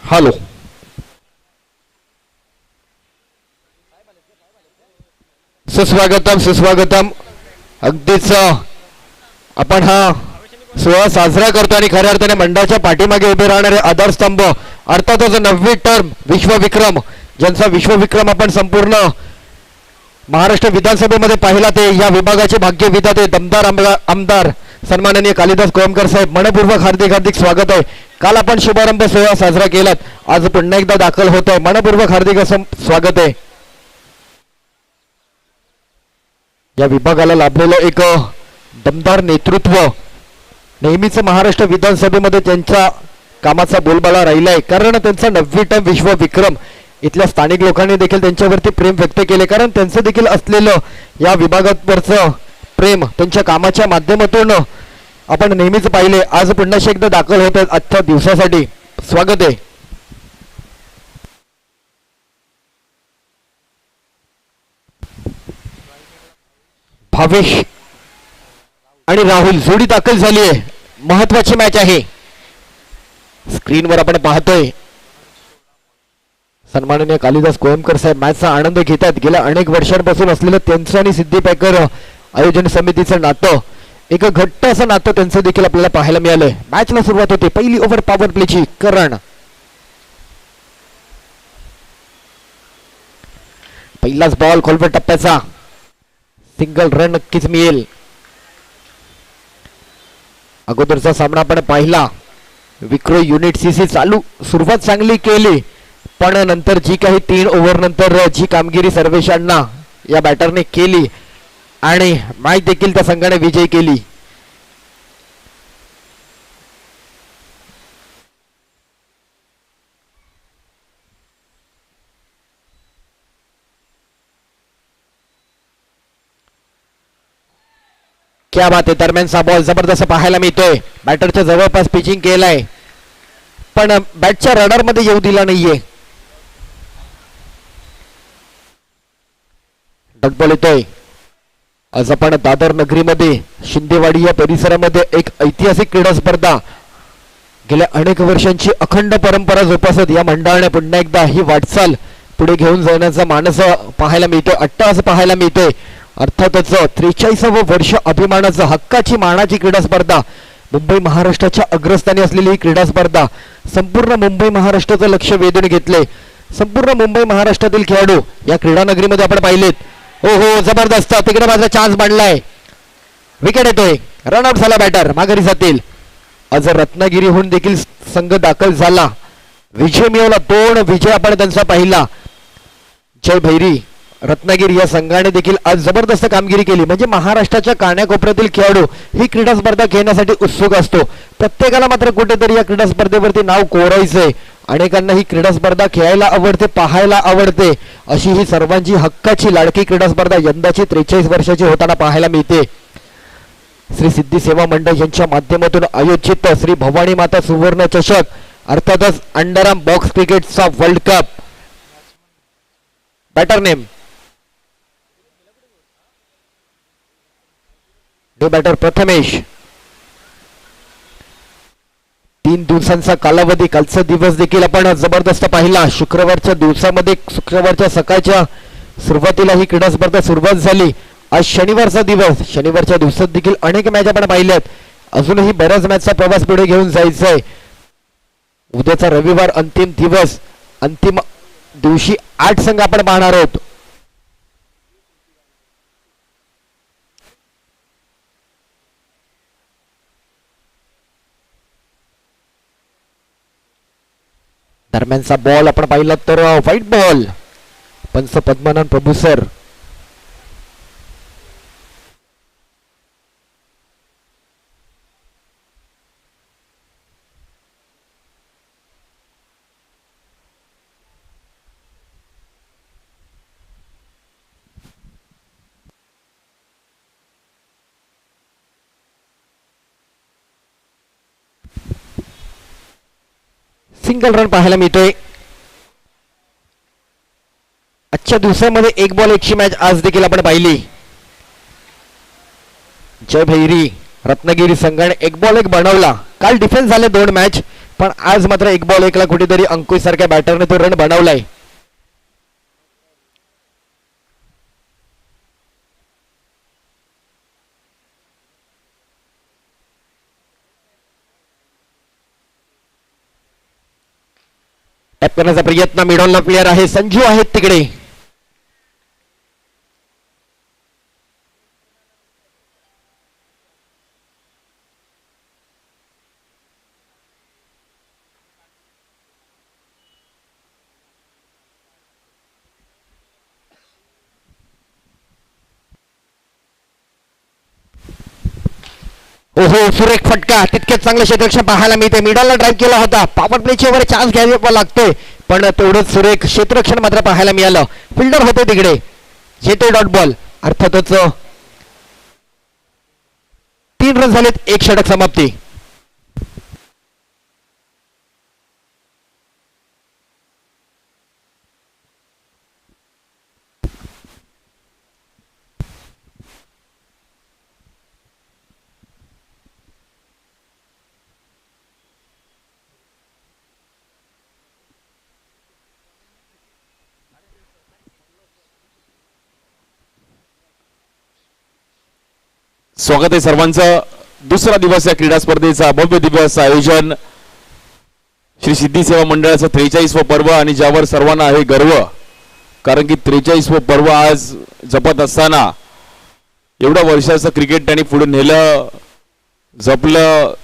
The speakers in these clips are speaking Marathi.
हॅलो. सुस्वागतम सुस्वागतम. अगदीच आपण हा सोहळा साजरा करतो आणि खऱ्या अर्थाने मंडळाच्या पाठीमागे उभे राहणारे आधारस्तंभ अर्थातच 90 टर्म विश्वविक्रम, ज्यांचा विश्वविक्रम आपण संपूर्ण महाराष्ट्र विधानसभेमध्ये पाहिला, ते या विभागाचे भाग्य विधाते दमदार आमदार सन्माननीय कालिदास कोळंबकर साहेब, मनपूर्वक हार्दिक हार्दिक स्वागत आहे. काल आपण शुभारंभ सोहळा साजरा केलात, आज पुन्हा एकदा दाखल होत आहे. मनपूर्वक हार्दिक असं स्वागत आहे. या विभागाला लाभलेलं एक दमदार नेतृत्व, नेहमीच महाराष्ट्र विधानसभेमध्ये त्यांच्या कामाचा बोलबाला राहिलाय, कारण त्यांचा 90 टर्म विश्वविक्रम इथल्या स्थानिक लोकांनी देखील त्यांच्यावरती प्रेम व्यक्त केले, कारण त्यांचं देखील असलेलं या विभागावरचं प्रेम त्यांच्या कामाच्या माध्यमातून आपण नेहमीच पाहिले. आज पुन्हा एकदा दाखल होत आहेत आजच्या दिवसासाठी. स्वागत आहे. भावेश आणि राहुल जोडी दाखल झाली आहे. महत्वाची मॅच आहे. स्क्रीनवर आपण पाहतोय सन्माननीय कालिदास कोळंबकर साहेब मॅचचा आनंद घेतात. गेल्या अनेक वर्षांपासून असलेलं त्यांचं आणि सिद्धी पॅकर आयोजन समितीचं नातं, एक घट्ट असं नातं त्यांचं देखील आपल्याला पाहायला मिळालंय. मॅचला सुरुवात होते. पहिली ओव्हर पॉवर प्लेची. करण पहिलाच बॉल खोलवर टप्प्याचा, सिंगल रन नक्कीच मिळेल. अगोदरचा सामना आपण पाहिला, विक्रो युनिट सीसी चालू सुरुवात चांगली केली, पण नंतर जी काही 3 ओव्हर नंतर जी कामगिरी सर्वेशांना या बॅटरने केली आणि मॅच देखील त्या संघाने विजय केली. क्या बात आहे. दरम्यानचा बॉल जबरदस्त पाहायला मिळतोय. बॅटरच्या जवळपास पिचिंग केलाय, पण बॅटच्या रडार मध्ये येऊ दिला नाहीये. डॉट बॉल येतोय. आज आपण दादर नगरीमध्ये शिंदेवाडी या परिसरामध्ये एक ऐतिहासिक क्रीडा स्पर्धा, गेल्या अनेक वर्षांची अखंड परंपरा जोपासत या मंडळाने पुन्हा एकदा ही वाटचाल पुढे घेऊन जाण्याचा मानस पाहायला मिळतोय, अट्टहास पाहायला मिळतोय. अर्थातच 43वे वर्ष अभिमानाचं, हक्काची, मानाची क्रीडा स्पर्धा, मुंबई महाराष्ट्राच्या अग्रस्थानी असलेली ही क्रीडा स्पर्धा संपूर्ण मुंबई महाराष्ट्राचं लक्ष वेधून घेतले. संपूर्ण मुंबई महाराष्ट्रातील खेळाडू या क्रीडा नगरीमध्ये आपण पाहिलेत. हो हो, जबरदस्त. तिकडे माझा चान्स बनलाय. विकेट येतोय. रनआउट झाला बॅटर, माघारी जातील. आज रत्नागिरीहून देखील संघ दाखल झाला, विजय मिळवला. 2 विजय आपण त्यांचा पाहिला. जय भैरी रत्नागिरी या संघाने देखील आज जबरदस्त कामगिरी केली. म्हणजे महाराष्ट्राच्या कानाकोपऱ्यातील खेळाडू ही क्रीडा स्पर्धा खेळण्यासाठी उत्सुक असतो. प्रत्येकाला मात्र कुठेतरी या क्रीडा स्पर्धेवरती नाव कोरायचंय. अनेकांना ही क्रीडा स्पर्धा खेळायला आवडते, पाहायला आवडते. अशी ही सर्वांची हक्काची लाडकी क्रीडा स्पर्धा यंदाची 43 वर्षाची होताना पाहायला मिळते. श्री सिद्धी सेवा मंडळ यांच्या माध्यमातून आयोजित श्री भवानी माता सुवर्ण चषक, अर्थातच अंडरआर्म बॉक्स क्रिकेटचा world cup. Batter name batter Prathamesh. 3 दिवसांचा कालावधी, कालचा दिवस देखील आपण जबरदस्त पाहिला. शुक्रवारच्या दिवसामध्ये, शुक्रवारच्या सकाळच्या सुरुवातीला ही क्रीडा स्पर्धा सुरुवात झाली. आज शनिवारचा दिवस, शनिवारच्या दिवसात देखील अनेक मॅच आपण पाहिल्यात. अजूनही बऱ्याच मॅचचा प्रवास पुढे घेऊन जायचा आहे. उद्याचा रविवार अंतिम दिवस, अंतिम दिवशी 8 संघ आपण पाहणार आहोत. दरम्यानचा बॉल आपण पाहिला तर व्हाईट बॉल. पंच पद्मनाभ प्रभू सर. सिंगल रन पाहायला मिळतोय. आजच्या दिवसामध्ये 1 बॉल 1ची मॅच आज देखील आपण पाहिली. जय भैरी रत्नागिरी संघाने 1 बॉल 1 बनवला. काल डिफेन्स झाले 2 मॅच, पण आज मात्र एक बॉल एकला कुठेतरी अंकुश सारख्या बॅटरने तो रन बनवलाय. टॅप करण्याचा प्रयत्न, मिडॉनला प्लेअर आहे, संजू आहेत तिकडे. ओहो, सुरेख फटका, तितकेच चांगले क्षेत्ररक्षण पाहायला मिळते. मिडलला ड्राईव्ह केला होता, पॉवर प्लेची वगैरे चान्स घ्यावा लागतोय, पण तेवढंच सुरेख क्षेत्ररक्षण मात्र पाहायला मिळालं. फिल्डर होते तिकडे, येते डॉट बॉल. अर्थातच 3 रन झालेत, 1 षटक समाप्ती. स्वागत आहे सर्वांचं. दुसरा दिवस या क्रीडा स्पर्धेचा भव्य दिवस आयोजन श्री सिद्धी सेवा मंडळाचं 43व पर्व आणि ज्यावर सर्वांना आहे गर्व, कारण की 43व पर्व आज जपत असताना एवढ्या वर्षाचं क्रिकेट त्यांनी पुढे नेलं, जपलं,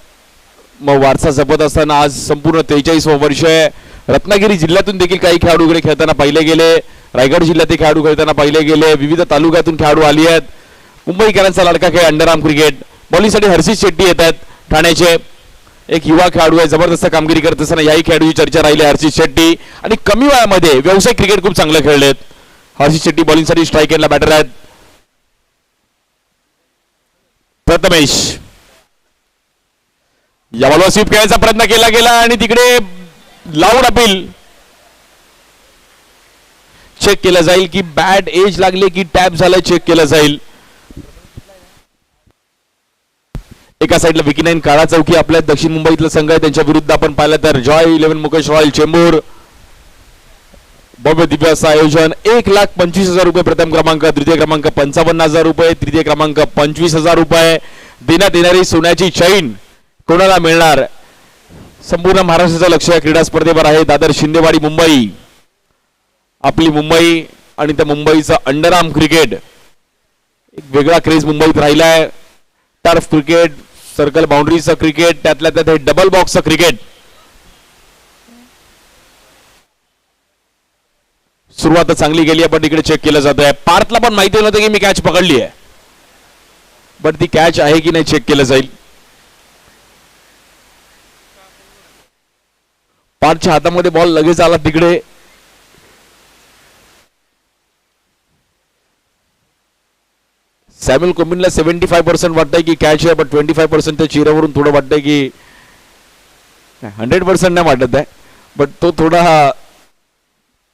मग वारसा जपत असताना आज संपूर्ण 43व वर्ष आहे. रत्नागिरी जिल्ह्यातून देखील काही खेळाडू वगैरे खेळताना पाहिले गेले, रायगड जिल्ह्यातील खेळाडू खेळताना पाहिले गेले, विविध तालुक्यातून खेळाडू आली आहेत. मुंबईकरांचा लाडका खेळ अंडरआर्म क्रिकेट. बॉलिंगसाठी हर्षित शेट्टी येत आहेत ठाण्याचे, एक युवा खेळाडू आहे, जबरदस्त कामगिरी करत असताना याही खेळाडूची चर्चा राहिली. हर्षित शेट्टी आणि कमी वयामध्ये व्यावसायिक क्रिकेट खूप चांगलं खेळलेत. हर्षित शेट्टी बॉलिंगसाठी स्ट्राईक एंडला बॅटर आहेत. प्रथमेश या बॉलवर स्वीप खेळायचा प्रयत्न केला गेला आणि तिकडे लाऊड अपील. चेक केलं जाईल की बॅट एज लागले की टॅप झालं, चेक केलं जाईल. एका साईडला विकी9 काळा चौकी आपल्या दक्षिण मुंबईतला संघ आहे, त्यांच्या विरुद्ध आपण पाहिलं तर जॉय 11 मुकेश रॉयल चेंबूर. भव्य दिव्य असं आयोजन. 1,25,000 रुपये प्रथम क्रमांक, द्वितीय क्रमांक 55,000 रुपये, तृतीय क्रमांक 25,000 रुपये. देण्यात येणारी सोन्याची चैन कोणाला मिळणार? संपूर्ण महाराष्ट्राचं लक्ष या क्रीडा स्पर्धेवर आहे. दादर शिंदेवाडी मुंबई, आपली मुंबई आणि त्या मुंबईचं अंडरआर्म क्रिकेट एक वेगळा क्रेज मुंबईत राहिलाय. टर्फ क्रिकेट, सर्कल बाउंड्रीचं क्रिकेट, त्यातल्या त्यात हे डबल बॉक्सचं क्रिकेट. सुरुवात चांगली गेली आहे, पण इकडे चेक केलं जात आहे. पार्थला पण माहिती नव्हतं की मी कॅच पकडली आहे, पण ती कॅच आहे की नाही चेक केलं जाईल. पार्थच्या हातामध्ये बॉल लगेच आला तिकडे. सॅम्युअल कोमिनला 75% वाटतंय की कॅच आहे, पण 25% त्या चेहऱ्यावरून थोडं वाटतंय की 100% नाही वाटत आहे, बट तो थोडा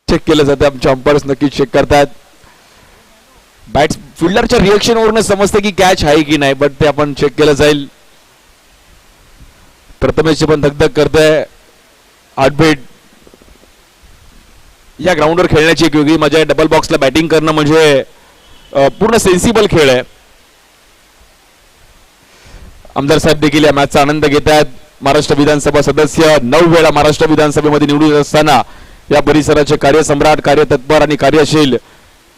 चेक केलं जातं. आमचे अंपायर्स नक्की चेक करतात. बॅट्स फिल्डरच्या रिएक्शनवरून समजतं की कॅच आहे की नाही, बट ते आपण चेक केलं जाईल. प्रथमेशची पण धगधग करतंय. हार्टबीट. या ग्राउंडवर खेळण्याची एक वेगळी मजा आहे. डबल बॉक्सला बॅटिंग करणं म्हणजे पूर्ण सेन्सिबल खेळ आहे. आमदार साहेब देखील या मॅचचा आनंद घेत आहेत. महाराष्ट्र विधानसभा सदस्य, 9 वेळा महाराष्ट्र विधानसभेमध्ये निवडून येत असताना या परिसराचे कार्यसम्राट, कार्यतत्पर आणि कार्यशील,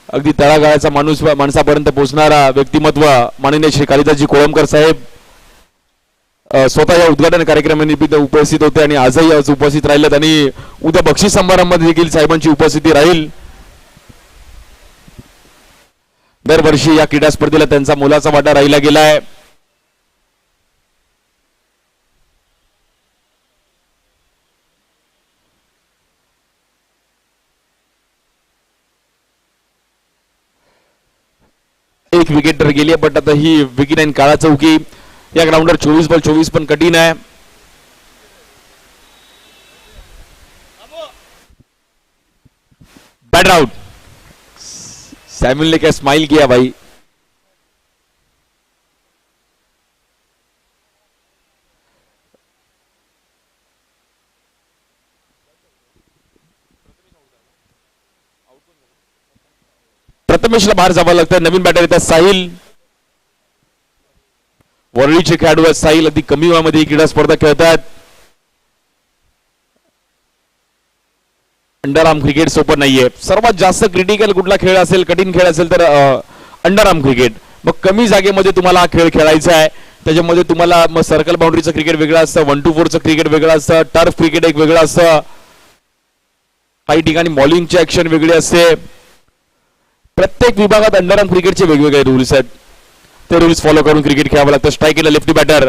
अगदी तळागाळाचा माणसापर्यंत पोहोचणारा व्यक्तिमत्व माननीय श्री कालिदासजी कोळंबकर साहेब स्वतः या उद्घाटन कार्यक्रमानिमित्त उपस्थित होते आणि आजही आज उपस्थित राहिलेत आणि उद्या बक्षीस समारंभात देखील साहेबांची उपस्थिती राहील. दरवर्षी या क्रीडा स्पर्धेला त्यांचा मोलाचा वाटा राहिला गेलाय. एक विकेट तर गेली, बट आता ही विकी9 काळा चौकी. या ग्राउंडवर 24 बॉल 24 पण कठीण आहे. Bat out. सैमुअल ने क्या स्माइल किया भाई. प्रथमेशला बाहेर जावं लागतं. नवीन बॅटर येतात साहिल. वरळीचे खेळाडू आहेत साहिल, अगदी कमी वयामध्ये ही क्रीडा स्पर्धा खेळतात. अंडरआर्म क्रिकेट सोपं नाहीये. सर्वात जास्त क्रिटिकल कुठला खेळ असेल, कठीण खेळ असेल तर अंडरआर्म क्रिकेट. मग कमी जागेमध्ये तुम्हाला हा खेळ खेळायचा आहे. त्याच्यामध्ये तुम्हाला मग सर्कल बाउंड्रीचं क्रिकेट वेगळं असतं, 1 to 4चं क्रिकेट वेगळं असतं, टर्फ क्रिकेट एक वेगळं असतं, काही ठिकाणी बॉलिंगची ऍक्शन वेगळी असते. प्रत्येक विभागात अंडरआर्म क्रिकेटचे वेगवेगळे रूल्स आहेत. ते रूल्स फॉलो करून क्रिकेट खेळावं लागतं. स्ट्राईक केलं लेफ्टी बॅटर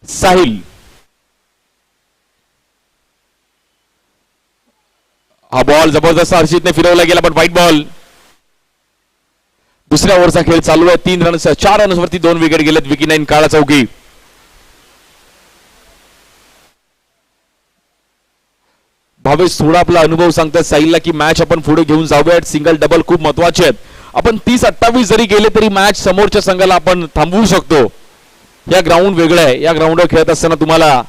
साहिल. हा बॉल जबरदस्त हर्षितने फिरवला गेला, पण व्हाईट बॉल. दुसऱ्या ओव्हरचा खेळ चालू आहे. 3 रन्स, 4 रन्स वरती 2 विकेट गेलेत. विकी 9 काळा चौकी. भावेश थोडा आपला अनुभव सांगतात साहिलला की मॅच आपण पुढे घेऊन जाऊयात. सिंगल डबल खूप महत्वाचे आहेत. आपण 30-28 जरी गेले तरी मॅच समोरच्या संघाला आपण थांबवू शकतो. या ग्राउंड वेगळं आहे. या ग्राउंडवर खेळत असताना तुम्हाला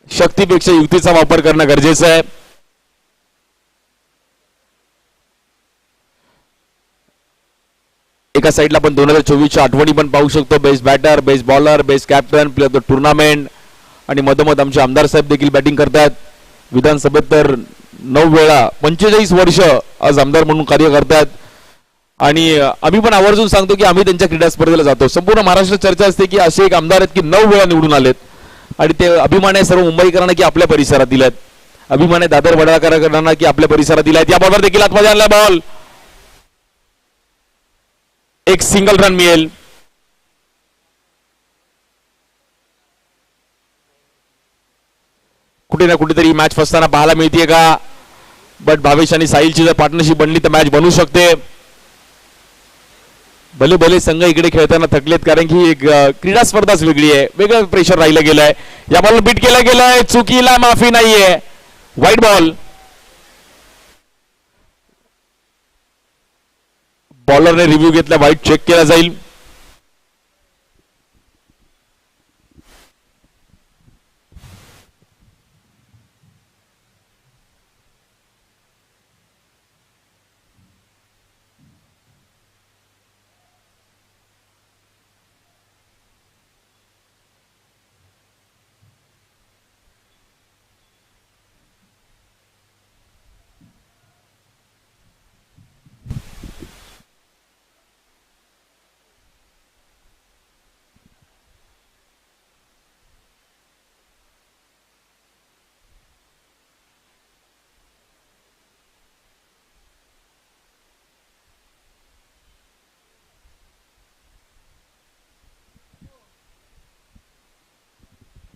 शक्तीपेक्षा युक्तीचा वापर करणं गरजेचं आहे. एका साईडला आपण 2024च्या आठवणी पण पाहू शकतो. Best batter, best bowler, best captain, player of the tournament. आणि मधोमध आमचे आमदार साहेब देखील बॅटिंग करतात. विधानसभेत तर 9 वेळा 45 वर्ष आज आमदार म्हणून कार्य करतात. आणि आम्ही पण आवर्जून सांगतो की आम्ही त्यांच्या क्रीडा स्पर्धेला जातो. संपूर्ण महाराष्ट्रात चर्चा असते की असे एक आमदार आहेत की 9 वेळा निवडून आलेत. आणि ते अभिमान आहे सर्व मुंबईकरांना की आपल्या परिसरातील आहेत. अभिमान आहे दादर वडाळकरांना की आपल्या परिसरातील आहेत. या बॉलवर देखील आतमध्ये आणला बॉल. एक सिंगल रन मिळेल. कुठे ना कुठेतरी मॅच फसताना पाहायला मिळते का. बट भावेश आणि साहिलची जर पार्टनरशिप बनली तर मॅच बनू शकते. भले भले संघ इकडे खेळताना थकलेत, कारण की एक क्रीडा स्पर्धाच वेगळी आहे. वेगळं प्रेशर राहिलं गेलंय. या बॉल बीट केला गेलाय. चुकीला माफी नाहीये. White ball. बॉलरने रिव्ह्यू घेतला, व्हाईट चेक केला जाईल.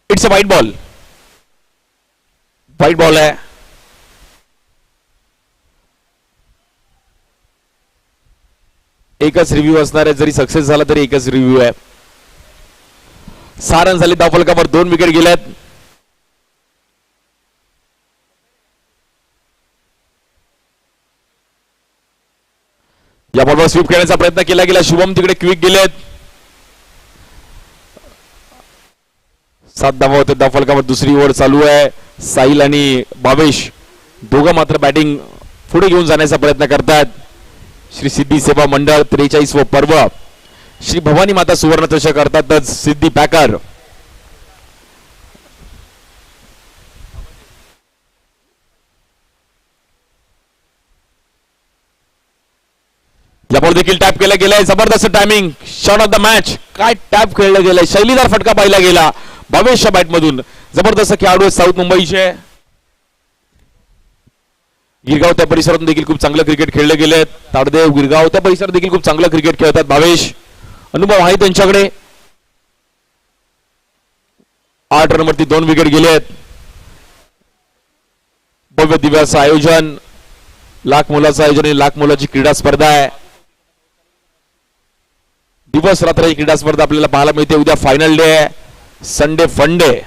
It's a white ball. White ball आहे. एकच रिव्ह्यू असणार आहे. जरी सक्सेस झाला तरी एकच रिव्ह्यू आहे. 6 रन झाले धावफलकावर. 2 विकेट गेल्यात. या बॉलवर स्वीप खेळण्याचा प्रयत्न केला गेला. शुभम तिकडे क्विक गेलेत. 7 धावा होते धावफलकावर. दुसरी ओव्हर चालू आहे. साहिल आणि भावेश दोघं मात्र बॅटिंग पुढे घेऊन जाण्याचा प्रयत्न करतात. श्री सिद्धी सेवा मंडळ 43व पर्व. श्री भवानी माता सुवर्ण चषक करतातच सिद्धी पॅकर. या बॉल देखील टॅप केला गेलाय. जबरदस्त timing. Shot of the match. काय टॅप खेळलं गेलाय. शैलीदार फटका पाहिला गेला भावेशच्या बॅट मधून. जबरदस्त खेळाडू आहेत साऊथ मुंबईचे. गिरगाव त्या परिसरातून देखील खूप चांगलं क्रिकेट खेळले गेले. ताडदेव गिरगाव त्या परिसरात देखील खूप चांगलं क्रिकेट खेळतात भावेश. अनुभव आहे त्यांच्याकडे. 8 रनवरती 2 विकेट गेलेत. भव्य दिव्याचं आयोजन. लाख मोलाचं आयोजन आहे. लाख मोलाची क्रीडा स्पर्धा आहे. दिवस रात्र ही क्रीडा स्पर्धा आपल्याला पाहायला मिळते. उद्या फायनल डे आहे. Sunday fun day.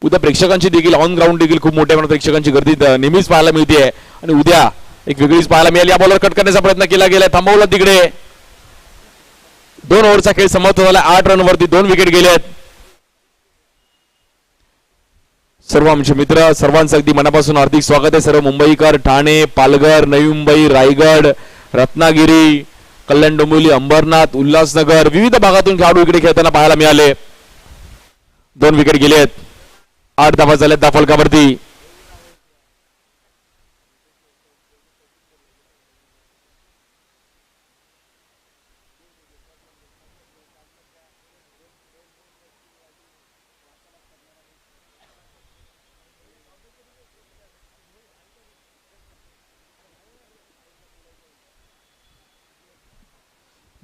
उद्या प्रेक्षकांची देखील ऑन ग्राउंड देखील खूप मोठ्या प्रमाणात प्रेक्षकांची गर्दी नेहमीच पाहायला मिळते. आणि उद्या एक वेगळीच पाहायला मिळाली. या बॉलवर कट करण्याचा प्रयत्न केला गेला. थांबवला तिकडे. 2 ओव्हरचा खेळ समाप्त झाला. 8 रनवरती 2 विकेट गेलेत. सर्व आमचे मित्र सर्वांचं अगदी मनापासून हार्दिक स्वागत आहे. सर्व मुंबईकर, ठाणे, पालघर, नवी मुंबई, रायगड, रत्नागिरी, कल्याण, डोंबिवली, अंबरनाथ, उल्हासनगर विविध भागातून खेळाडू इकडे खेळताना पाहायला मिळाले. 2 विकेट गेलेत. 8 धावा झाल्यात त्या फलकावरती.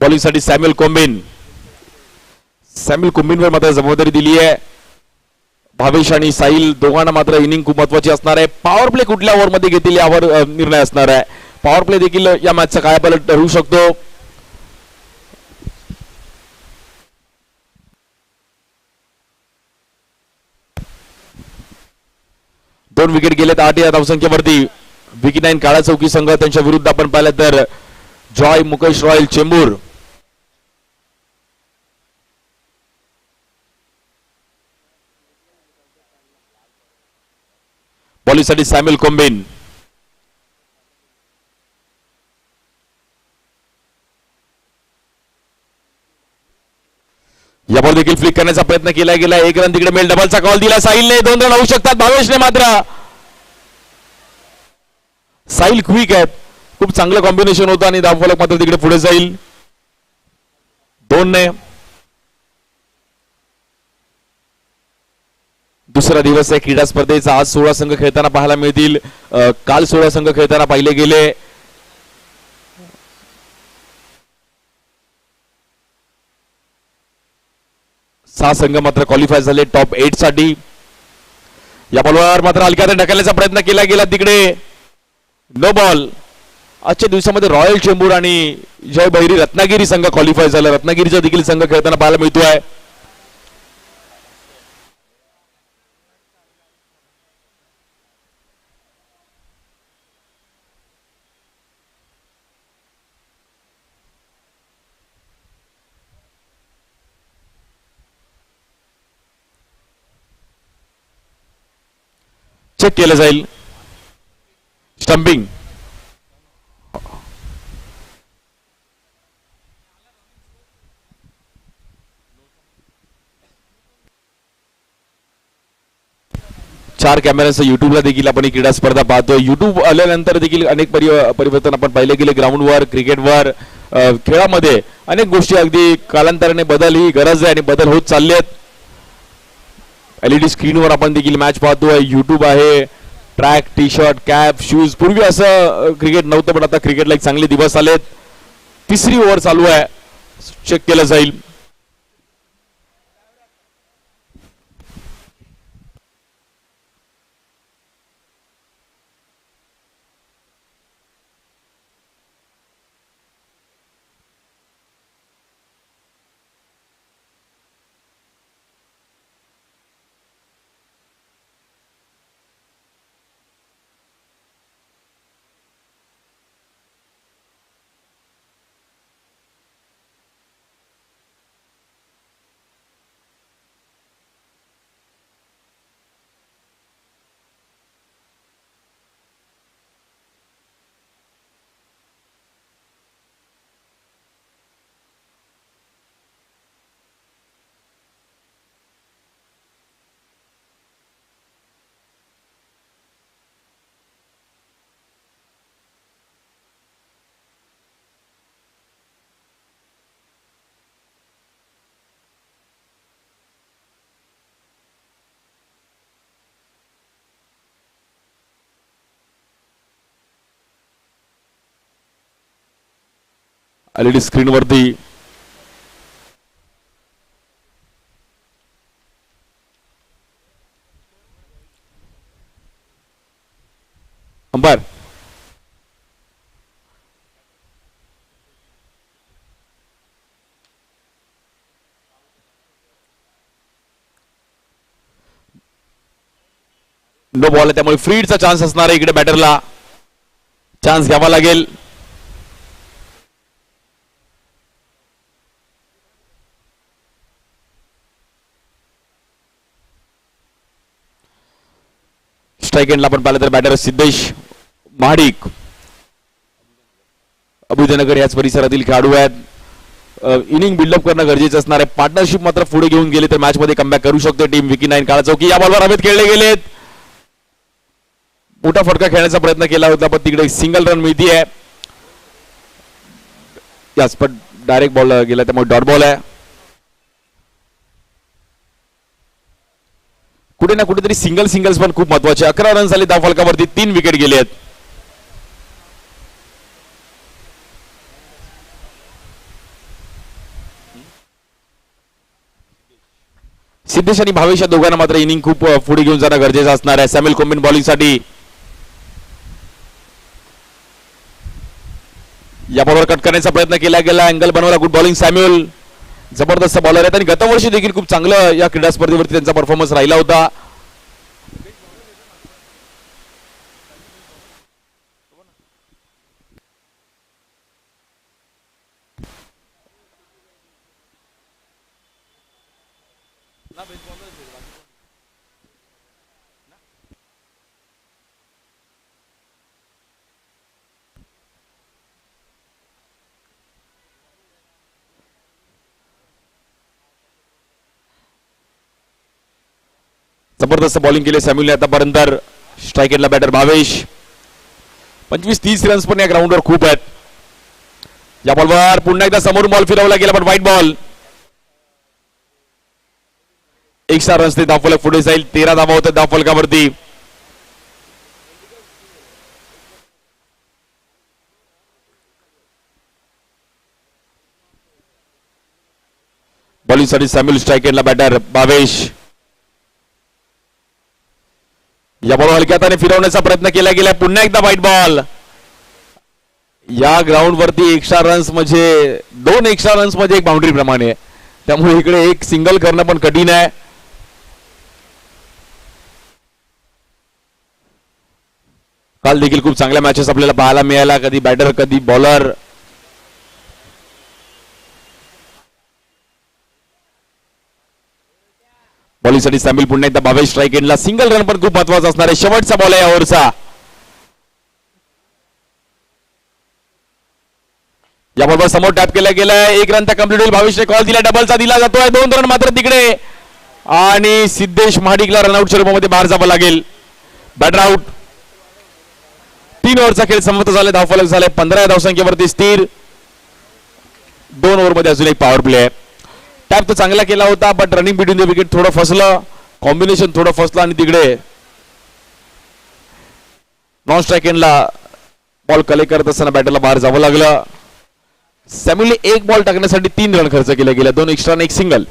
बॉलिंगसाठी सॅम्युअल कोम्बिनवर मात्र जबाबदारी दिली आहे. भावेश आणि साहिल दोघांना मात्र इनिंग खूप महत्वाची असणार आहे. पॉवर प्ले कुठल्या ओव्हरमध्ये घेतील यावर निर्णय असणार आहे. पॉवर प्ले देखील या मॅचचा काय पलट ठरवू शकतो. दोन विकेट गेलेत 8 या धावसंख्येवरती. विकी9 काळा चौकी संघ त्यांच्या विरुद्ध आपण पाहिलं तर जॉय मुकेश रॉयल चेंबूर. बॉलिंगसाठी सॅम्युअल कोम्बिन. या बॉल देखील फ्लिक करण्याचा प्रयत्न केला गेला. 1 रन तिकडे मिळेल. डबलचा कॉल दिला साहिलने. 2 रन होऊ शकतात. भावेशने मात्र. साहिल क्विक आहेत. खूप चांगलं कॉम्बिनेशन होतं आणि धावफलक मात्र तिकडे पुढे जाईल 2 ने. दुसरा दिवस आहे क्रीडा स्पर्धेचा. आज 16 संघ खेळताना पाहायला मिळतील. काल 16 संघ खेळताना पाहिले गेले. सहा संघ मात्र क्वालिफाय झाले टॉप 8 साठी. या बॉलवर मात्र हलक्यात ढकलण्याचा प्रयत्न केला गेला तिकडे. No ball. आजच्या दिवसामध्ये रॉयल चेंबूर आणि जय बहिरी रत्नागिरी संघ क्वालिफाय झाला. रत्नागिरीचा देखील संघ खेळताना पाहायला मिळतोय. चेक केलं जाईल. स्टंपिंग. चार कॅमेऱ्याचं युट्यूबला देखील आपण ही क्रीडा स्पर्धा पाहतोय. युट्यूब आल्यानंतर देखील अनेक परिवर्तन आपण पाहिले गेले. ग्राउंडवर, क्रिकेटवर, खेळामध्ये अनेक गोष्टी अगदी कालांतराने बदल ही गरज आहे आणि बदल होत चालले आहेत. LED स्क्रीनवर आपण देखील मॅच पाहतोय. युट्यूब आहे. Track, T shirt, cap, shoes. पूर्वी असं क्रिकेट नव्हतं पण आता क्रिकेटला एक चांगले दिवस आलेत. 3री ओव्हर चालू आहे. चेक केलं जाईल. LED स्क्रीनवरती अंपायर नो बॉल आहे. त्यामुळे फ्रीडचा चान्स असणार आहे. इकडे बॅटरला चान्स घ्यावा लागेल. स्ट्राईक एंडला आपण पाहिलं तर बॅटर सिद्धेश महाडिक, अभुजनगर याच परिसरातील खेळाडू आहेत. इनिंग बिल्डअप करणं गरजेचं असणार आहे. पार्टनरशिप मात्र पुढे घेऊन गेले तर मॅच मध्ये कमबॅक करू शकते टीम. विकी नाईन काळा चौकी या बॉलवर हवेत खेळले गेलेत. मोठा फटका खेळण्याचा प्रयत्न केला होता पण तिकडे सिंगल रन मिळतीये. याच पण डायरेक्ट बॉल गेला त्यामुळे डॉट बॉल आहे. कुठे ना कुठेतरी सिंगल्स पण खूप महत्वाचे. 11 रन झाले धाव फलकावरती, 3 विकेट गेले आहेत. सिद्धेश आणि भावेश या दोघांना मात्र इनिंग खूप पुढे घेऊन जाणं गरजेचं असणार आहे. सॅम्युअल कोम्बिन बॉलिंगसाठी या बॉलवर कट करण्याचा प्रयत्न केला गेला. अँगल बनवला. Good bowling Samuel. जबरदस्त बॉलर आहेत आणि गतवर्षी देखील खूप चांगलं या क्रीडा स्पर्धेवरती त्यांचा परफॉर्मन्स राहिला होता. जबरदस्त बॉलिंग केले सॅम्युअलने आतापर्यंत. स्ट्राईक एंडला बॅटर भावेश. 25-30 रन्स पण या ग्राउंडवर खूप आहेत. या बॉलवर पुन्हा एकदा समोरून बॉल फिरवला गेला पण व्हाईट बॉल. 1 रन्स ते धावफलक पुढे जाईल. 13 धावा होत्या धावफलकावरती. बॉलिंगसाठी सॅम्युअल. स्ट्राईक एंडला बॅटर भावेश. या बॉल हलक्या हाताने फिरवण्याचा प्रयत्न केला गेला. पुन्हा एकदा व्हाईट बॉल. या ग्राउंड वरती एक्स्ट्रा रन्स म्हणजे 2 एक्स्ट्रा रन्स म्हणजे एक बाउंड्री प्रमाणे, त्यामुळे इकडे एक सिंगल करणं पण कठीण आहे. काल देखील खूप चांगल्या मॅचेस आपल्याला पाहायला मिळाला. कधी बॅटर कधी बॉलर. बॉलिंगसाठी सॅम्युअल. पुन्हा एकदा भावेश. स्ट्राईक एंडला सिंगल रन पण खूप महत्वाचा असणार आहे. शेवटचा बॉल आहे या ओव्हरचा. या बॉलवर समोर टॅप केला गेलाय. 1 रन तर कंप्लीट होईल. भावेशने कॉल दिला. डबलचा दिला जातोय. 2 रन मात्र तिकडे आणि सिद्धेश महाडिकला रनआउटच्या रूपामध्ये बाहेर जावं लागेल. Batter out. 3 ओव्हरचा खेळ समाप्त झाला. धावफलक झालाय 15 धावसंख्येवरती स्थिर. 2 ओव्हरमध्ये अजून एक पॉवर प्ले आहे. टॅप तर चांगला केला होता but running between the wicket थोडं फसलं. कॉम्बिनेशन थोडं फसलं आणि तिकडे नॉन स्ट्राईक एंडला बॉल कलेक्ट करत असताना बॅटरला बाहेर जावं लागलं. सॅम्युअलने 1 बॉल टाकण्यासाठी 3 रन खर्च केले गेले. 2 एक्स्ट्रा आणि 1 सिंगल.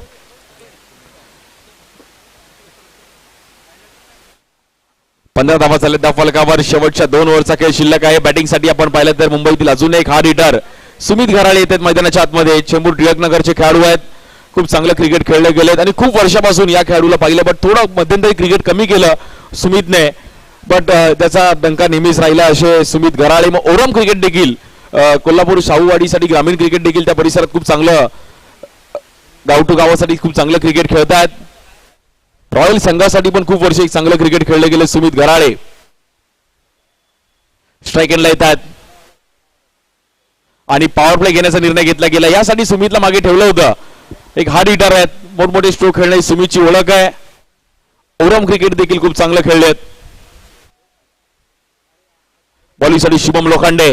पंधरा धावा झाले धावफलकावर. शेवटच्या 2 ओव्हरचा खेळ शिल्लक आहे. बॅटिंगसाठी आपण पाहिलं तर मुंबईतील अजून एक हार्ड हिटर सुमित घराळे येतात मैदानाच्या आतमध्ये. चेंबूर टिळकनगरचे खेळाडू आहेत. खूप चांगलं क्रिकेट खेळले गेलेत आणि खूप वर्षापासून या खेळाडूला पाहिलं बट थोडं मध्यंतरी क्रिकेट कमी केलं सुमितने, बट त्याचा डंका नेहमीच राहिला असे सुमित घराळे. मग ओरम क्रिकेट देखील कोल्हापूर शाहूवाडीसाठी ग्रामीण क्रिकेट देखील त्या परिसरात खूप चांगलं गाव टू गावासाठी खूप चांगलं क्रिकेट खेळतात. रॉयल संघासाठी पण खूप वर्ष एक चांगलं क्रिकेट खेळले गेले सुमित घराळे. स्ट्राईक एंडला येतात आणि पॉवर प्ले घेण्याचा निर्णय घेतला गेला. यासाठी सुमितला मागे ठेवलं होतं. एक हार्ड हिटर आहेत. मोठमोठे स्ट्रोक खेळण्याची सुमितची ओळख आहे. ओरम क्रिकेट देखील खूप चांगलं खेळलेत. बॉलिंगसाठी शुभम लोखंडे.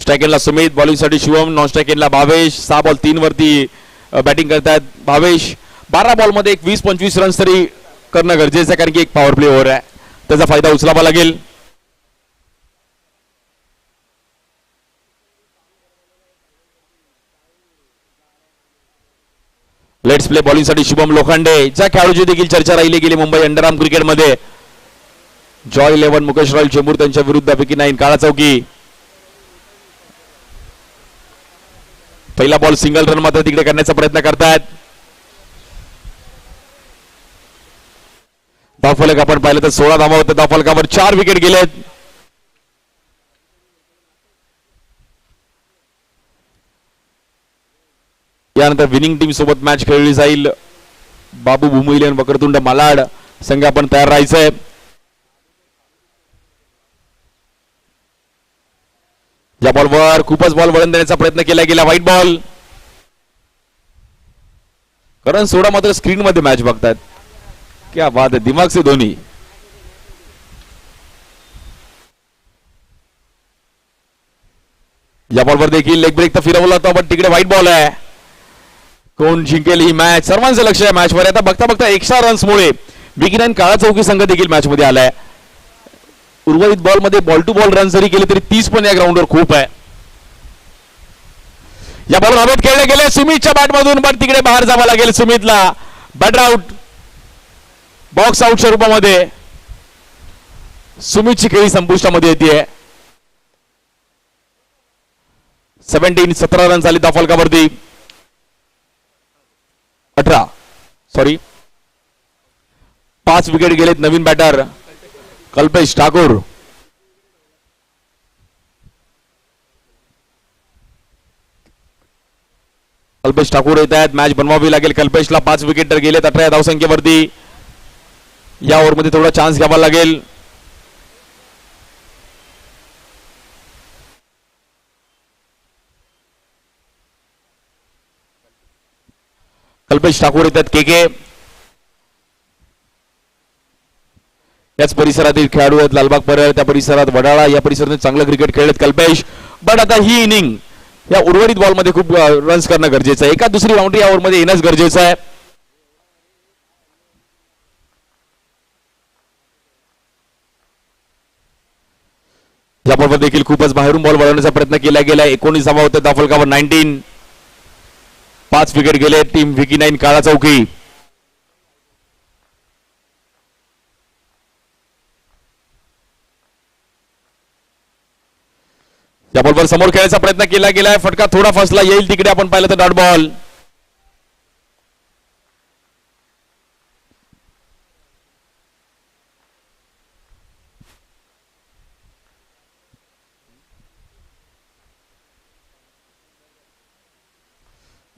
स्ट्राईक एंडला सुमित. बॉलिंगसाठी शुभम. नॉन स्ट्राईक एंडला भावेश. 6 बॉल 3 वरती बॅटिंग करतात भावेश. 12 बॉल मध्ये एक 20-25 रन्स तरी करणं गरजेचं आहे कारण की एक पॉवर प्ले ओव्हर आहे. त्याचा फायदा उचलावा लागेल. Let's play. बॉलिंगसाठी शुभम लोखंडे. ज्या खेळाडूची देखील चर्चा राहिली गेली मुंबई अंडरआर्म क्रिकेटमध्ये. जॉय 11 मुकेश रॉयल चेंबूर त्यांच्या विरुद्ध विकी 9 काळा चौकी. पहिला बॉल सिंगल रन मात्र तिकडे करण्याचा प्रयत्न करतात. धावफलक आपण पाहिलं तर 16 धावा होत्या धावफलकावर. 4 विकेट गेलेत. त्यानंतर विनिंग टीम सोबत मॅच खेळली जाईल. बाबू भुमिले आणि वक्रतुंड मालाड संघ आपण तयार राहायचंय. या बॉलवर खूपच बॉल वळण देण्याचा प्रयत्न केला गेला. White ball. करण सोडा मात्र स्क्रीन मध्ये मॅच बघतात. क्या बात आहे, दिमाग से धोनी. या बॉलवर देखील लेग ब्रेक तर फिरवला होता पण तिकडे व्हाईट बॉल आहे. कोण जिंकेल ही मॅच सर्वांचं लक्ष आहे मॅचवर. आता बघता बघता एक्स्ट्रा रन्समुळे विकीनाईन काळा चौकी संघ देखील मॅच मध्ये आलाय. उर्वरित बॉल मध्ये बॉल टू बॉल रन जरी केले तरी 30 पण या ग्राउंडवर खूप आहे. या बॉल हवेत खेळले गेले सुमितच्या बॅटमधून पण तिकडे बाहेर जावं लागेल सुमितला. Batter out. बॉक्स आउटच्या रूपामध्ये सुमितची खेळी संपुष्टामध्ये येते. 17 रन झाली धाव फलकावरती. 5 विकेट गेलेत. नवीन बॅटर कल्पेश ठाकूर. कल्पेश ठाकूर येत आहेत. मॅच बनवावी लागेल कल्पेशला. 5 विकेट तर गेलेत 18 धावसंख्येवरती. या ओव्हरमध्ये थोडा चान्स घ्यावा लागेल. कल्पेश ठाकूर येतात. के याच परिसरातील खेळाडू आहेत. लालबाग परळ त्या परिसरात वडाळा या परिसरात चांगलं क्रिकेट खेळलेत कल्पेश. बट आता ही इनिंग या उर्वरित बॉलमध्ये खूप रन्स करणं गरजेचं आहे. एका दुसरी बाउंड्री या ओव्हरमध्ये येणंच गरजेचं आहे. या बॉलवर देखील खूपच बाहेरून बॉल वळवण्याचा प्रयत्न केला गेला. 19 धावा होते धाव फलकावर. 19. 5 विकेट गेले. टीम विकीनाईन काळा चौकी. या बॉलवर समोर खेळायचा प्रयत्न केला गेलाय. फटका थोडा फसला येईल तिकडे आपण पाहिलं तर डॉट बॉल.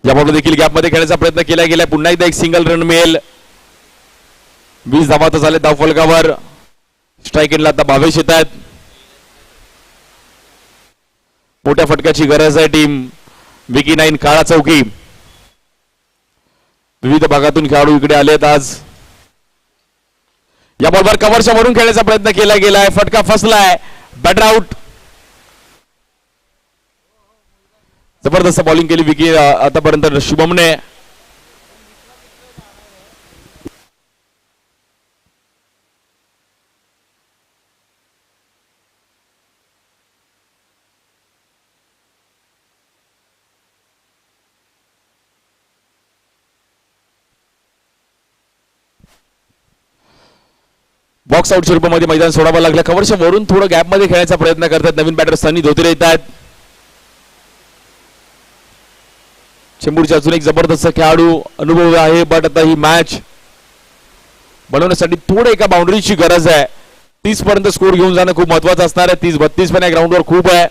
या बॉलवर देखील गॅपमध्ये खेळण्याचा प्रयत्न केला गेलाय. पुन्हा एकदा एक सिंगल रन मिळेल. 20 धावा तर झाले धाव फलकावर. स्ट्राईक एंडला आता 22 येत आहेत. मोठ्या फटक्याची गरज आहे टीम विकीनाईन काळा चौकी. विविध भागातून खेळाडू इकडे आलेत आज. या बॉलवर कव्हरच्या वरून खेळण्याचा प्रयत्न केला गेलाय. फटका फसलाय. Batter out. जबरदस्त बॉलिंग केली विकी आतापर्यंत शुभमने. बॉक्स आउटच्या रूपामध्ये मैदान सोडावं लागलं. कव्हरच्या वरून थोडं गॅपमध्ये खेळण्याचा प्रयत्न करतात नवीन बॅटर सनी धोत्रे येत आहेत. चेंबूरचे अजून एक जबरदस्त खेळाडू अनुभव आहे. बट आता ही मॅच बनवण्यासाठी थोडं एका बाउंड्रीची गरज आहे. 30 पर्यंत स्कोर घेऊन जाणं खूप महत्वाचं असणार आहे. 30-32 पण या ग्राउंडवर खूप आहे.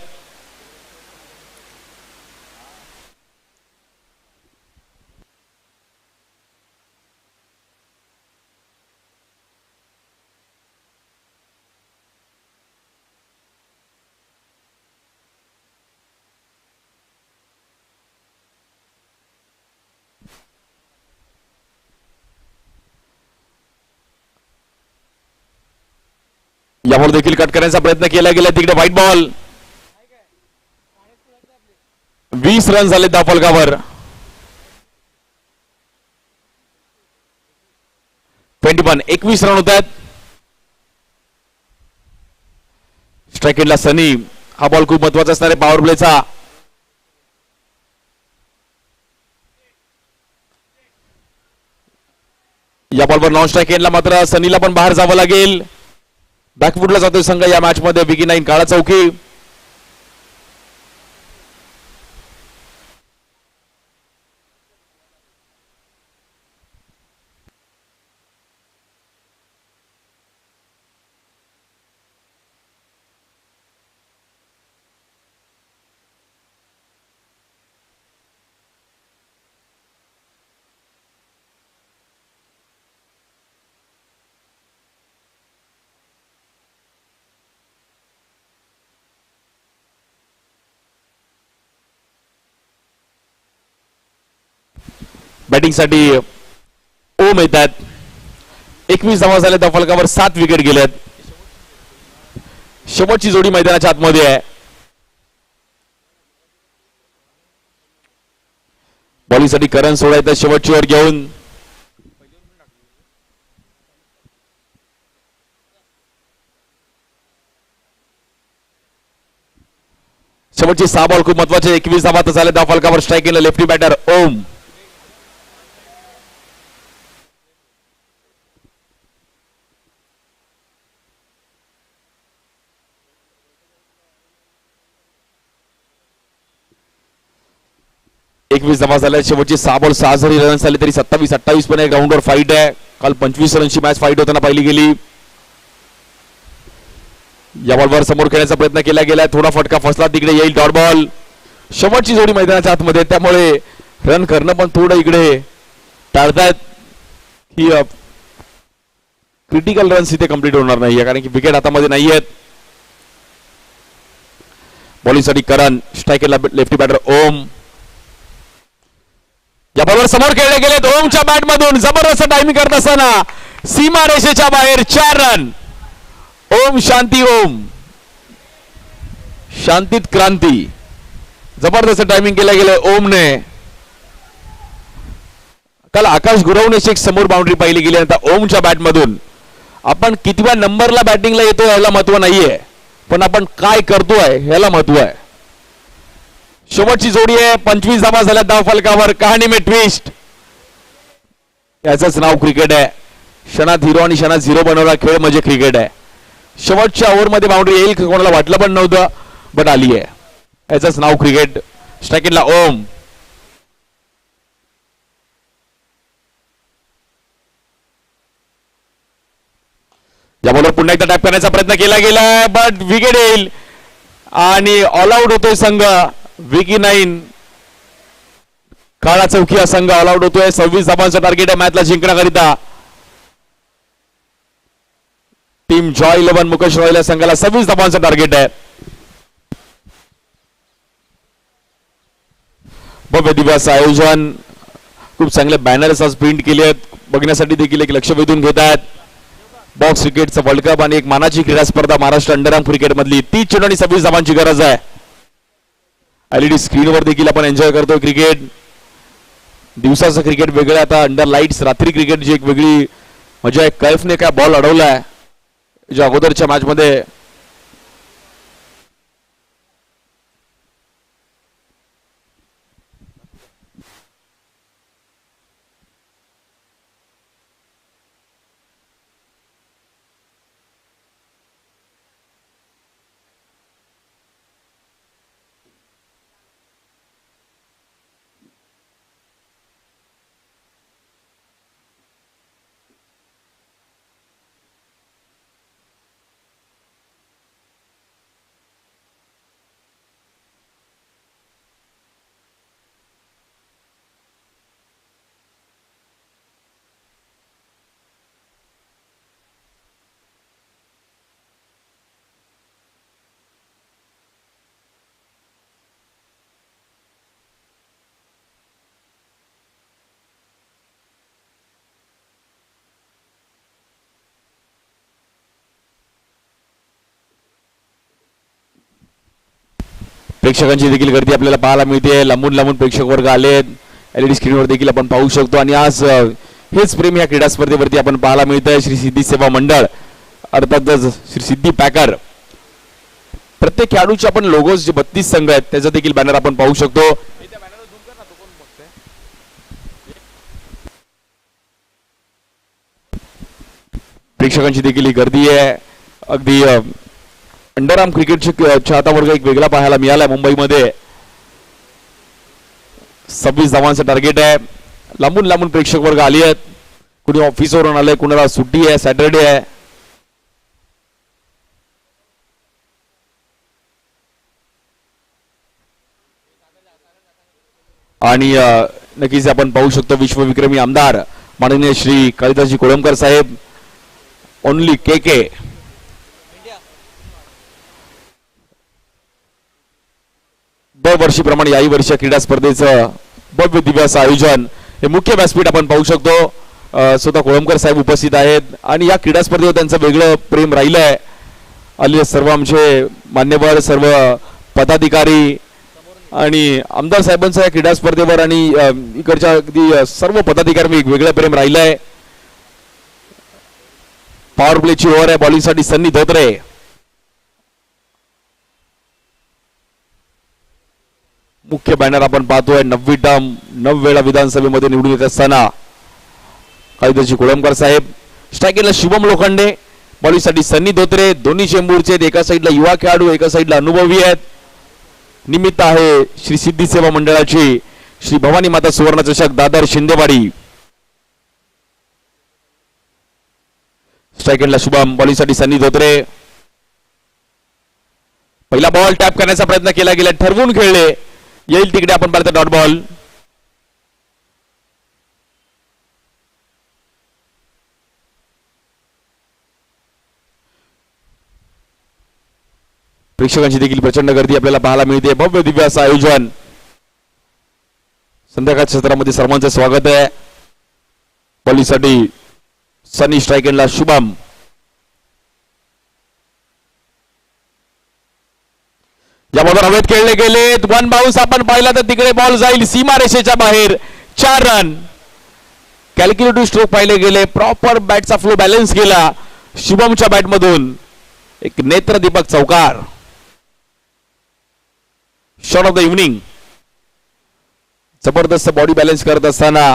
यावर देखील कट करण्याचा प्रयत्न केला गेला. तिकडे व्हाईट बॉल. 20 रन झाले धाव फलकावर. 21 रन होत आहेत. स्ट्राईक एंडला सनी. हा बॉल खूप महत्वाचा असणार आहे पॉवर प्लेचा. या बॉलवर नॉन स्ट्राईक एंडला मात्र सनीला पण बाहेर जावं लागेल. बॅकफुटला जातोय संघ या मॅच मध्ये विकीनाईन काळा चौकी. बॅटिंगसाठी ओम येतात. 21 धावा झाल्या त्या फलकावर 7 विकेट गेल्यात. शेवटची जोडी मैदानाच्या आतमध्ये आहे. बॉलिंगसाठी करण सोडायचं शेवटची ओव्हर घेऊन. शेवटची 6 बॉल खूप महत्वाचे. 21 धावा झाले त्या फलकावर. स्ट्राईक केलं लेफ्टी बॅटर ओम. एकवीस धावा झाल्या. शेवटची 6 बॉल 6 जरी रन झाले तरी 27-28 पण एक ग्राउंडवर फाईट आहे. काल 25 रनची मॅच फाईट होताना पाहिली गेली. या बॉलवर समोर खेळण्याचा प्रयत्न केला गेला. थोडा फटका फसला तिकडे येईल डॉट बॉल. शेवटची जोडी मैदानाच्या आतमध्ये त्यामुळे रन करणं पण थोडं इकडे टाळतायत की क्रिटिकल रन्स इथे कंप्लीट होणार नाहीये कारण की विकेट हातामध्ये नाही आहेत. बॉलिंगसाठी करण. स्ट्राईक केला लेफ्टी बॅटर ओम. या बॉलवर समोर खेळले गेलेत. ओमच्या बॅट मधून जबरदस्त टायमिंग करत असताना सीमा रेषेच्या बाहेर 4 रन. ओम शांती ओम. शांतीत क्रांती. जबरदस्त टायमिंग केलं गेलं ओमने. काल आकाश गुरवण्याची एक समोर बाउंड्री पाहिली गेली. आता ओमच्या बॅट मधून आपण कितव्या नंबरला बॅटिंगला येतो याला महत्व नाहीये पण आपण काय करतोय ह्याला महत्व आहे. शेवटची जोडी आहे. 25 धावा झाल्या धाव फलकावर. कहाणी में ट्विस्ट. याचंच नाव क्रिकेट आहे. क्षणात हिरो आणि क्षणात झिरो बनवला खेळ म्हणजे क्रिकेट आहे. शेवटच्या ओव्हरमध्ये बाउंड्री येईल कोणाला वाटलं पण नव्हतं बट आली आहे. याचंच नाव क्रिकेट. स्ट्राईकला ओम. या बॉलवर पुन्हा एकदा टॅप करण्याचा प्रयत्न केला गेला बट विकेट येईल आणि ऑल आउट होतोय संघ. विकी 9 काळा चौकी हा संघ ऑल आउट होतोय. 26 धावांचं टार्गेट आहे मॅचला जिंकण्याकरिता. टीम जॉय 11 मुकेश रॉयल या संघाला 26 धावांचं टार्गेट आहे. भव्य दिवस आयोजन. खूप चांगले बॅनर्स आज प्रिंट केले आहेत. बघण्यासाठी देखील एक लक्ष वेधून घेत आहेत. बॉक्स क्रिकेटचा वर्ल्ड कप आणि एक मानाची क्रीडा स्पर्धा महाराष्ट्र अंडरआर्म क्रिकेट मधली 30 चेंडू आणि 26 धावांची गरज आहे. एलईडी स्क्रीनवर देखील आपण एन्जॉय करतोय क्रिकेट. दिवसाचं क्रिकेट वेगळं आता अंडर लाईट्स रात्री क्रिकेटची एक वेगळी मजा आहे. कैफने काय बॉल अडवलाय ज्या अगोदरच्या मॅच मध्ये. प्रेक्षकांची देखील गर्दी आपल्याला पाहायला मिळते. लांबून लांबून प्रेक्षक वर्ग आलेत. एलईडी स्क्रीनवर देखील आपण पाहू शकतो आणि आज हेच प्रेम या क्रीडा स्पर्धेवरती आपण पाहायला मिळतंय. श्री सिद्धी सेवा मंडळ अर्थातच श्री सिद्धी पॅकर. प्रत्येक खेळाडूचे आपण लोगोज जे 32 संघ आहेत त्याचा देखील बॅनर आपण पाहू शकतो. प्रेक्षकांची देखील ही गर्दी आहे. अगदी अंडरआर्म क्रिकेटचे चाहता वर्ग एक वेगळा पाहायला मिळाला मुंबईमध्ये. 26 धावांचं टार्गेट आहे. लांबून लांबून प्रेक्षक वर्ग आली आहेत. कुणी ऑफिसवरून आलंय कुणाला सुट्टी आहे सॅटरडे आहे. आणि नक्कीच आपण पाहू शकतो विश्वविक्रमी आमदार माननीय श्री कालिदासजी कोळंबकर साहेब. ओनली के दरवर्षीप्रमाणे याही वर्षी क्रीडा स्पर्धेचं भव्य दिव्य असं आयोजन हे मुख्य व्यासपीठ आपण पाहू शकतो. स्वतः कोळंबकर साहेब उपस्थित आहेत आणि या क्रीडा स्पर्धेवर त्यांचं वेगळं प्रेम राहिलं आहे. आलेले सर्व आमचे मान्यवर, सर्व पदाधिकारी आणि आमदार साहेबांचं या क्रीडा स्पर्धेवर आणि इकडच्या अगदी सर्व पदाधिकारी वेगळं प्रेम राहिलं आहे. पॉवर प्लेची ओव्हर आहे. बॉलिंगसाठी सन्नी धोत्रे. मुख्य बॅनर आपण पाहतोय. 90 टर्म 9 वेळा विधानसभेमध्ये निवडून येत असताना काळीदर्शी कोळंबकर साहेब. स्ट्रायकिंगला शुभम लोखंडे. बॉलिंगसाठी सन्नी धोत्रे. दोन्ही चेंबूरचे. एका साईडला युवा खेळाडू, एका साईडला अनुभवी आहेत. निमित्त आहे श्री सिद्धी सेवा मंडळाची श्री भवानी माता सुवर्ण चषक दादर शिंदेवाडी. स्ट्रायकिंगला शुभम. बॉलिंगसाठी सन्नी धोत्रे. पहिला बॉल टॅप करण्याचा प्रयत्न केला गेला. ठरवून खेळले. येईल तिकडे आपण पाहतो डॉट बॉल. प्रेक्षकांची देखील प्रचंड गर्दी आपल्याला पाहायला मिळते. भव्य दिव्य असं आयोजन. संध्याकाळच्या सत्रामध्ये सर्वांचं स्वागत आहे. बॉलिंगसाठी सनी. स्ट्रायकिंगला शुभम. या बॉलवर हवेत खेळले गेले. वन बाउन्स आपण पाहिला तर तिकडे बॉल जाईल सीमा रेषेच्या बाहेर. 4 रन. कॅल्क्युलेटिव्ह स्ट्रोक पाहिले गेले. प्रॉपर बॅटचा फ्लो बॅलन्स केला शुभमच्या बॅटमधून. एक नेत्रदीपक चौकार. Shot of the evening. जबरदस्त बॉडी बॅलन्स करत असताना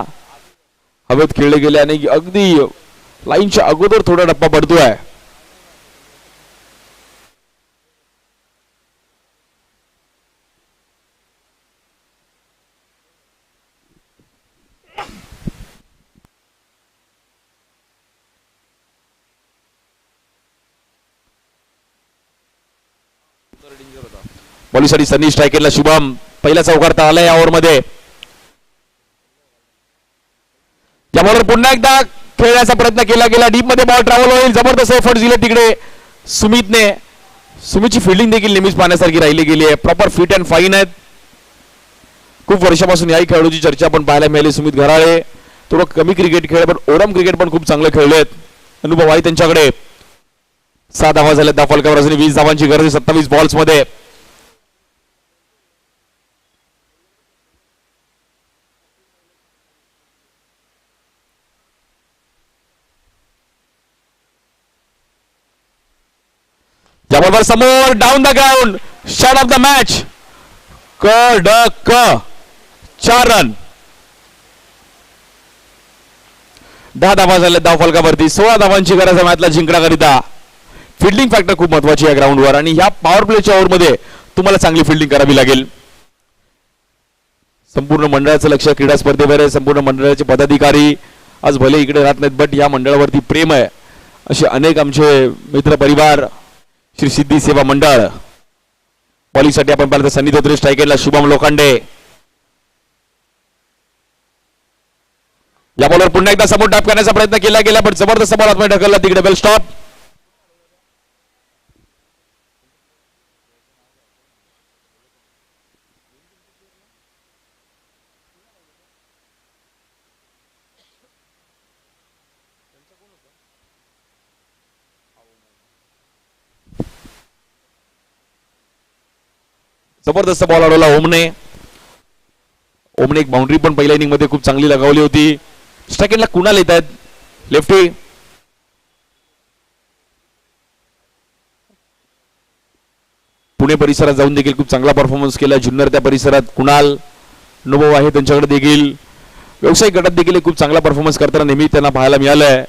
हवेत खेळले गेले आणि अगदी लाईनच्या अगोदर थोडा टप्पा पडतोय. बॉलिंगसाठी सनी. स्ट्रायकिंगला शुभम. पहिला चौकार तर आला या ओव्हरमध्ये. या बॉलवर पुन्हा एकदा खेळण्याचा प्रयत्न केला गेला. डीप मध्ये बॉल ट्रॅव्हल होईल. जबरदस्त एफर्ट दिले तिकडे सुमितने. सुमितची फिल्डिंग देखील नेहमीच पाहण्यासारखी राहिली गेली आहे. प्रॉपर फिट अँड फाईन आहेत. खूप वर्षापासून याही खेळाडूची चर्चा आपण पाहायला मिळाली. सुमित घराळे थोडं कमी क्रिकेट खेळ, पण ओरम क्रिकेट पण खूप चांगलं खेळलेत. अनुभव आहे त्यांच्याकडे. 6 धावा झाल्या. 10 फलकावर असणे. 20 धावांची गरज 27 बॉल्स मध्ये. याबरोबर समोर down the ground. Shot of the match. कडक. 4 रन. 10 धावा झाल्या 10 फलकावरती. 16 धावांची गरज आहे मॅचला जिंकण्याकरिता. फिल्डिंग फॅक्टर खूप महत्वाची आहे ग्राउंडवर आणि ह्या पॉवर प्लेच्या ओव्हरमध्ये तुम्हाला चांगली फिल्डिंग करावी लागेल. संपूर्ण मंडळाचं लक्ष क्रीडा स्पर्धेवर आहे. संपूर्ण मंडळाचे पदाधिकारी आज भले इकडे राहत नाहीत, बट या मंडळावरती प्रेम आहे. असे अनेक आमचे मित्र परिवार. श्री सिद्धी सेवा मंडळ. बॉलिंगसाठी आपण पाहिलं तर सनी धोत्रे. स्ट्रायकिंगला शुभम लोखंडे. या बॉलवर पुन्हा एकदा समोर टॅप करण्याचा प्रयत्न केला गेला, पण जबरदस्त बॉल आतमध्ये ढकलला तिकडे. Bell stop. जबरदस्त बॉल अडवला ओमने. ओमने एक बाउंड्री पण पहिल्या इनिंग मध्ये खूप चांगली लगावली होती. स्ट्रायकिंगला कुणाल येत आहेत. लेफ्टी. पुणे परिसरात जाऊन देखील खूप चांगला परफॉर्मन्स केला. जुन्नर त्या परिसरात कुणाल अनुभव आहे त्यांच्याकडे देखील. व्यावसायिक गटात देखील खूप चांगला परफॉर्मन्स करताना नेहमी त्यांना पाहायला मिळालंय.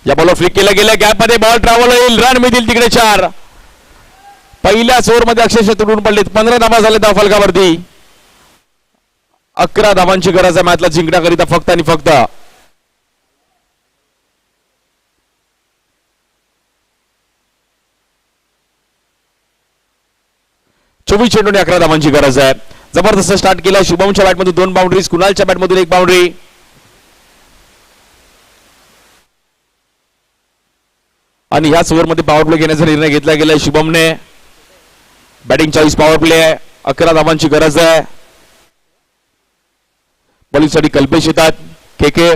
या बॉलवर फ्लिक केला गेला. गॅप मध्ये बॉल ट्रॅव्हल होईल. रन मिळतील तिकडे 4. पहिल्याच ओव्हरमध्ये अक्षरशः तुटून पडलेत. 15 धावा झाले 10 फलकावरती. 11 धावांची गरज आहे मॅचला जिंकण्याकरिता फक्त आणि फक्त. 24 चेंडूने 11 धावांची गरज आहे. जबरदस्त स्टार्ट केला. शुभमच्या बॅटमधून 2 बाउंड्रीज. कुणालच्या बॅटमधून 1 बाउंड्री. आणि ह्याच ओव्हरमध्ये पॉवर प्ले घेण्याचा निर्णय घेतला गेलाय शुभमने. बॅटिंग चॉईस पॉवर प्ले आहे. 11 धावांची गरज आहे. बॉलिंगसाठी कल्पेश येतात. के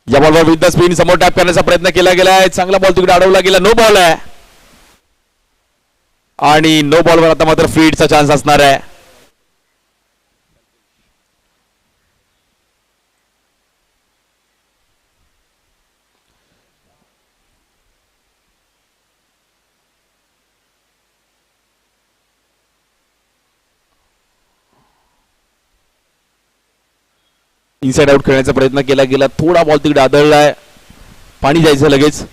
या बॉलवर विथ द स्पिन समोर टॅप करण्याचा प्रयत्न केला गेला आहे. चांगला बॉल तिकडे अडवला गेला. नो बॉल आहे आणि नो बॉलवर आता मात्र फीडचा चान्स असणार आहे. इनसाइड आउट खेळण्याचा प्रयत्न केला गेला. थोडा बॉल तिकडे आदळलाय. पाणी जायचं लगेच.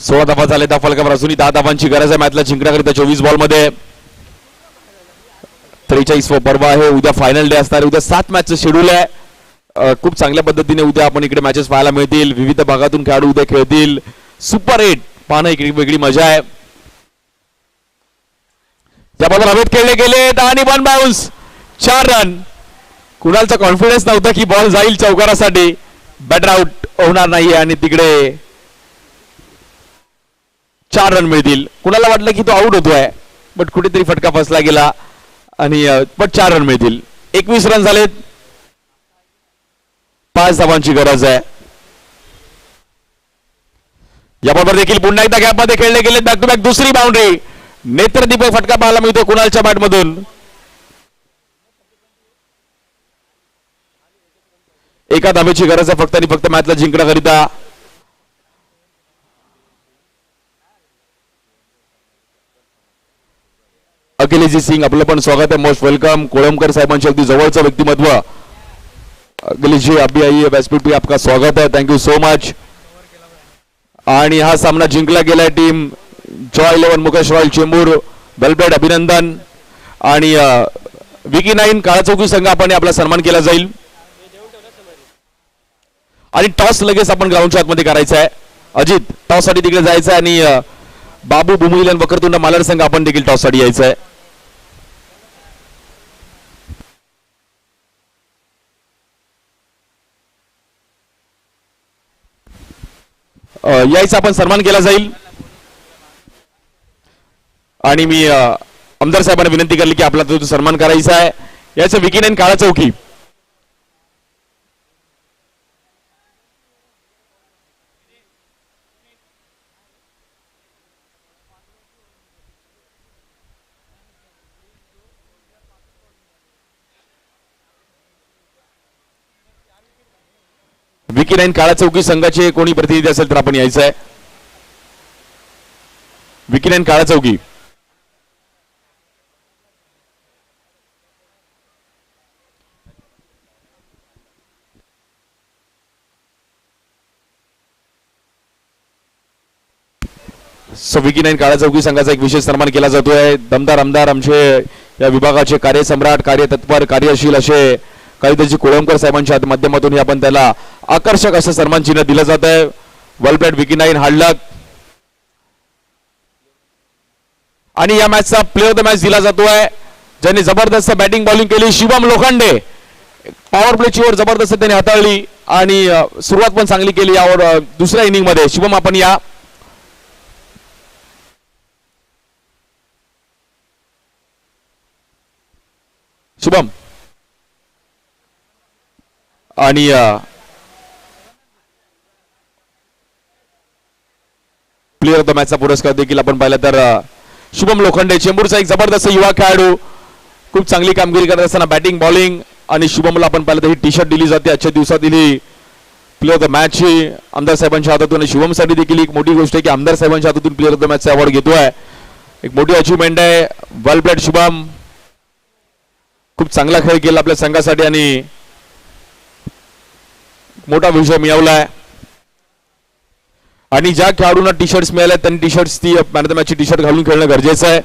सोळा धावा झाले. 10 फलकावर असून 10 धावांची गरज आहे मॅचला जिंकण्याकरिता. 24 बॉल मध्ये 43 पर्व आहे. उद्या फायनल डे असणार. उद्या 7 मॅचचं शेड्यूल आहे. खूप चांगल्या पद्धतीने उद्या आपण इकडे मॅचेस पाहायला मिळतील. विविध भागातून खेळाडू उद्या खेळतील. सुपर 8 पाहणं इकडे वेगळी मजा आहे. त्या बॉलवर हवेत खेळले गेले आणि 1 बाउन्स. 4 रन. कुणालचा कॉन्फिडन्स नव्हता की बॉल जाईल चौकारासाठी. बॅटर आउट होणार नाहीये आणि तिकडे 4 रन मिळतील. कुणाला वाटलं की तो आउट होतोय बट कुठेतरी फटका फसला गेला आणि पण 4 रन मिळतील. 21 रन झालेत. 5 धावांची गरज आहे. या बॉलवर देखील पुन्हा एकदा गॅपमध्ये खेळले गेले. बॅक टू बॅक दुसरी बाउंड्री. नेत्रदीपक फटका पाहायला मिळतो कुणालच्या बॅटमधून. एका धावेची गरज आहे फक्त आणि फक्त मॅचला जिंकण्याकरिता. अखिलेशजी सिंग आपलं पण स्वागत आहे. Most welcome. कोळंबकर साहेबांचे अगदी जवळचं व्यक्तिमत्व. अखिलेशजी अभी आइए वेस्टपूट पे आपका स्वागत है. Thank you so much. आणि हा सामना जिंकला गेलाय team Joy 11 Mukesh Royal Chembur. Well played. अभिनंदन. आणि विकी 9 काळाचौकी संघ आपण आपला सन्मान केला जाईल. आणि टॉस लगेच आपण ग्राउंडच्या आतमध्ये करायचा आहे. अजित टॉस साठी तिकडे जायचं आहे आणि बाबू भूमिलन वक्रतुंड मालाड संघ आपण देखील टॉस साठी यायचं आहे. यायचा आपण सन्मान केला जाईल. आणि मी आमदार साहेबांना विनंती केली की आपला तो सन्मान करायचा आहे. याचं विकी 9 काळा चौकी. विकी 9 काळा चौकी संघाचे कोणी प्रतिनिधी असेल तर आपण यायचं आहे. विकी 9 काळा चौकी. विकी 9 काळा चौकी संघाचा एक विशेष सन्मान केला जातोय. दमदार आमदार आमचे या विभागाचे कार्यसम्राट, कार्यतत्पर, कार्यशील असे काहीतरी कोळंबकर साहेबांच्या माध्यमातून आपण त्याला आकर्षक असं सन्मान चिन्ह दिलं जात आहे. वेलप्लेड विकी 9 हार्ड लक. आणि या मॅचचा प्लेअर ऑफ द मॅच दिला जातोय ज्यांनी जबरदस्त बॅटिंग बॉलिंग केली. शिवम लोखंडे. पॉवर प्लेची ओव्हर जबरदस्त त्यांनी हाताळली आणि सुरुवात पण चांगली केली यावर दुसऱ्या इनिंग मध्ये. शिवम आपण या. शुभम. आणि प्लेअर ऑफ द मॅचचा पुरस्कार देखील आपण पाहिला तर शुभम लोखंडे, चेंबूरचा एक जबरदस्त युवा खेळाडू, खूप चांगली कामगिरी करत असताना बॅटिंग बॉलिंग. आणि शुभमला आपण पाहिलं तर ही टी शर्ट दिली जाते आजच्या दिवसातील ही प्लेअर ऑफ द मॅच ही आमदार साहेबांच्या हातातून. आणि शुभमसाठी देखील एक मोठी गोष्ट आहे की आमदार साहेबांच्या हातातून प्लेअर ऑफ द मॅचचा अवॉर्ड घेतोय. एक मोठी अचिव्हमेंट आहे. वेल प्लेड शुभम, खूप चांगला खेळ केला आपल्या संघासाठी आणि मोठा विजय मिळवलाय. आणि ज्या खेळाडूंना टी शर्ट्स मिळाल्या त्यांनी टी शर्ट्स ती मॅन ऑफ द मॅचची टी शर्ट घालून खेळणं गरजेचं आहे.